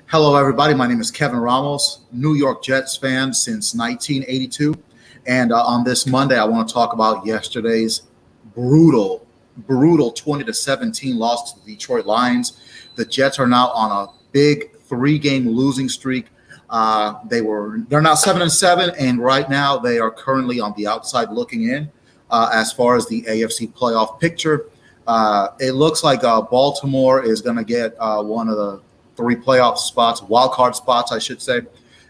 Hello, everybody. My name is Kevin Ramos, New York Jets fan since 1982. And on this Monday, I want to talk about yesterday's brutal 20-17 loss to the Detroit Lions. The Jets are now on a big 3-game losing streak. They're now 7-7, and right now they are currently on the outside looking in as far as the AFC playoff picture. It looks like Baltimore is going to get one of the 3 playoff spots, wild card spots, I should say,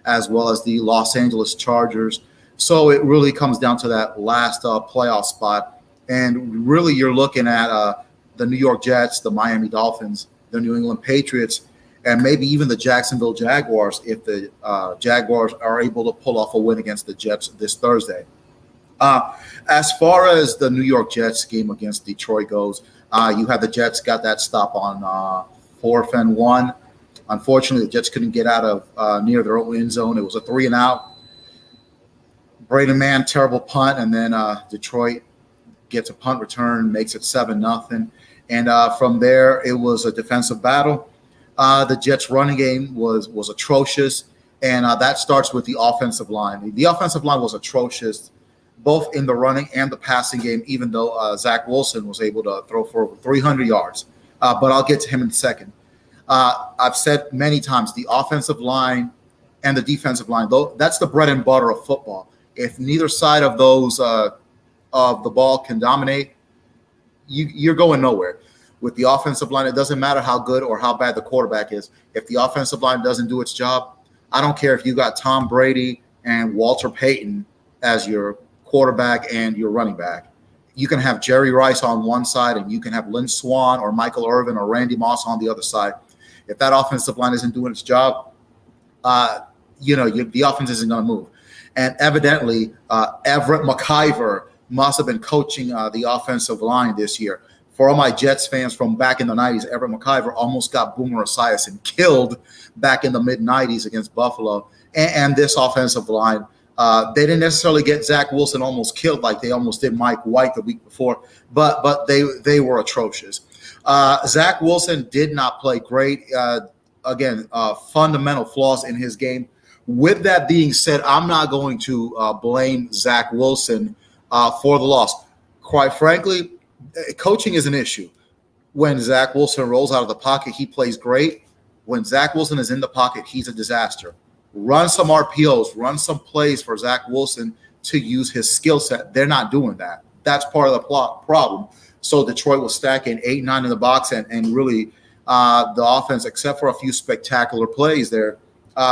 as well as the Los Angeles Chargers. So it really comes down to that last playoff spot. And really you're looking at the New York Jets, the Miami Dolphins, the New England Patriots, and maybe even the Jacksonville Jaguars if the Jaguars are able to pull off a win against the Jets this Thursday. As far as the New York Jets game against Detroit goes, you had the Jets got that stop on 4th and 1. Unfortunately, the Jets couldn't get out of near their own end zone. It was a 3-and-out. Braden Mann, terrible punt, and then Detroit gets a punt return, makes it 7-0. And from there, it was a defensive battle. The Jets' running game was atrocious, and that starts with the offensive line. The offensive line was atrocious, both in the running and the passing game, even though Zach Wilson was able to throw for over 300 yards. But I'll get to him in a second. I've said many times the offensive line and the defensive line, though, that's the bread and butter of football. If neither side of those of the ball can dominate, you're going nowhere. With the offensive line, it doesn't matter how good or how bad the quarterback is. If the offensive line doesn't do its job, I don't care if you got Tom Brady and Walter Payton as your quarterback and your running back. You can have Jerry Rice on one side, and you can have Lynn Swann or Michael Irvin or Randy Moss on the other side. If that offensive line isn't doing its job, the offense isn't going to move. And evidently, Everett McIver must have been coaching the offensive line this year. For all my Jets fans from back in the 90s, Everett McIver almost got Boomer Esiason killed back in the mid-90s against Buffalo. And this offensive line, they didn't necessarily get Zach Wilson almost killed like they almost did Mike White the week before, but they were atrocious. Zach Wilson did not play great. Again, fundamental flaws in his game. With that being said, I'm not going to blame Zach Wilson for the loss. Quite frankly, coaching is an issue. When Zach Wilson rolls out of the pocket, he plays great. When Zach Wilson is in the pocket, he's a disaster. Run some RPOs, run some plays for Zach Wilson to use his skill set. They're not doing that. That's part of the problem. So Detroit was stacking 8-9 in the box, and really the offense, except for a few spectacular plays there,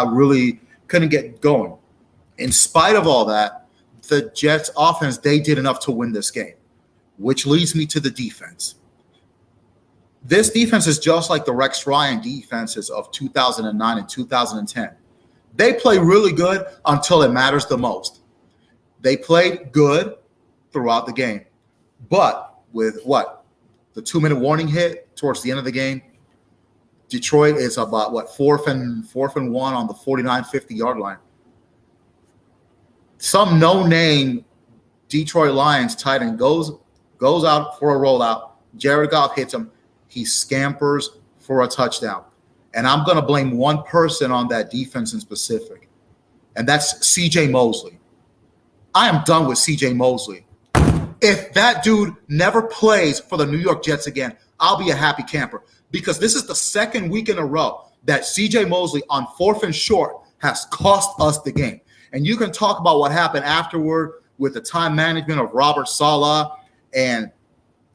really couldn't get going. In spite of all that, the Jets offense, they did enough to win this game, which leads me to the defense. This defense is just like the Rex Ryan defenses of 2009 and 2010. They play really good until it matters the most. They played good throughout the game. But with the 2-minute warning hit towards the end of the game, Detroit is about 4th and 1 on the 49-50 yard line. Some no-name Detroit Lions tight end goes out for a rollout. Jared Goff hits him. He scampers for a touchdown. And I'm going to blame one person on that defense in specific, and that's C.J. Mosley. I am done with C.J. Mosley. If that dude never plays for the New York Jets again, I'll be a happy camper, because this is the second week in a row that C.J. Mosley on 4th and short has cost us the game. And you can talk about what happened afterward with the time management of Robert Saleh and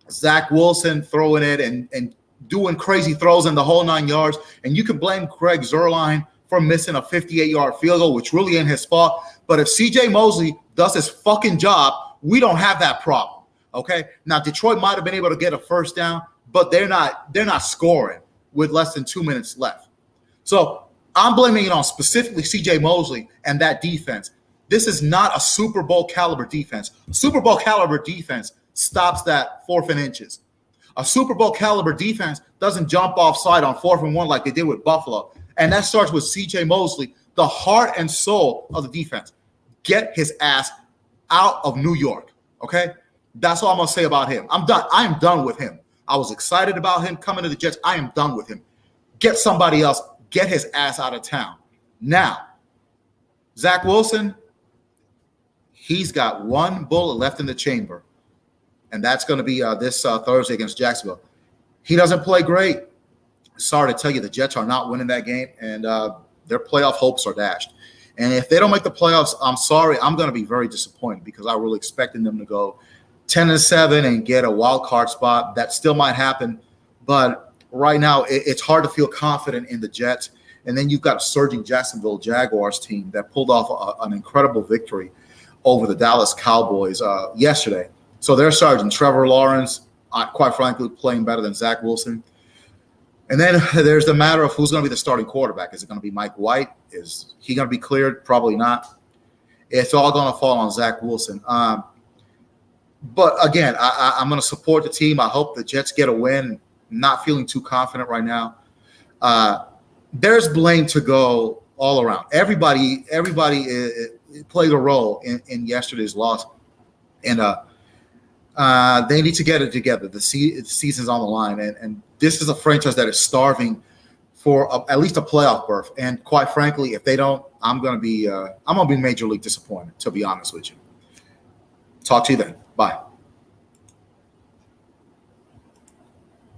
Zach Wilson throwing it and doing crazy throws in the whole 9 yards. And you can blame Greg Zuerlein for missing a 58-yard field goal, which really ain't his fault. But if C.J. Mosley does his fucking job, we don't have that problem, okay? Now, Detroit might have been able to get a first down, but they're not scoring with less than 2 minutes left. So I'm blaming it on specifically C.J. Mosley and that defense. This is not a Super Bowl caliber defense. Super Bowl caliber defense stops that 4th and inches. A Super Bowl caliber defense doesn't jump offside on 4th and 1 like they did with Buffalo. And that starts with C.J. Mosley, the heart and soul of the defense. Get his ass out of New York, okay? That's all I'm going to say about him. I'm done. I am done with him. I was excited about him coming to the Jets. I am done with him. Get somebody else. get his ass out of town. Now, Zach Wilson, he's got one bullet left in the chamber, and that's going to be this Thursday against Jacksonville. He doesn't play great. Sorry to tell you, the Jets are not winning that game, and their playoff hopes are dashed. And if they don't make the playoffs, I'm sorry, I'm going to be very disappointed because I really expected them to go 10-7 and get a wild card spot. That still might happen, but right now it's hard to feel confident in the Jets. And then you've got a surging Jacksonville Jaguars team that pulled off an incredible victory over the Dallas Cowboys yesterday. So they're surging. Trevor Lawrence, quite frankly, playing better than Zach Wilson. And then there's the matter of who's going to be the starting quarterback. Is it going to be Mike White? Is he going to be cleared? Probably not. It's all going to fall on Zach Wilson. But again, I'm going to support the team. I hope the Jets get a win. Not feeling too confident right now. There's blame to go all around. Everybody played a role in yesterday's loss, and they need to get it together. The season's on the line, and this is a franchise that is starving for at least a playoff berth. And quite frankly, if they don't, I'm gonna be major league disappointed. To be honest with you. Talk to you then. Bye.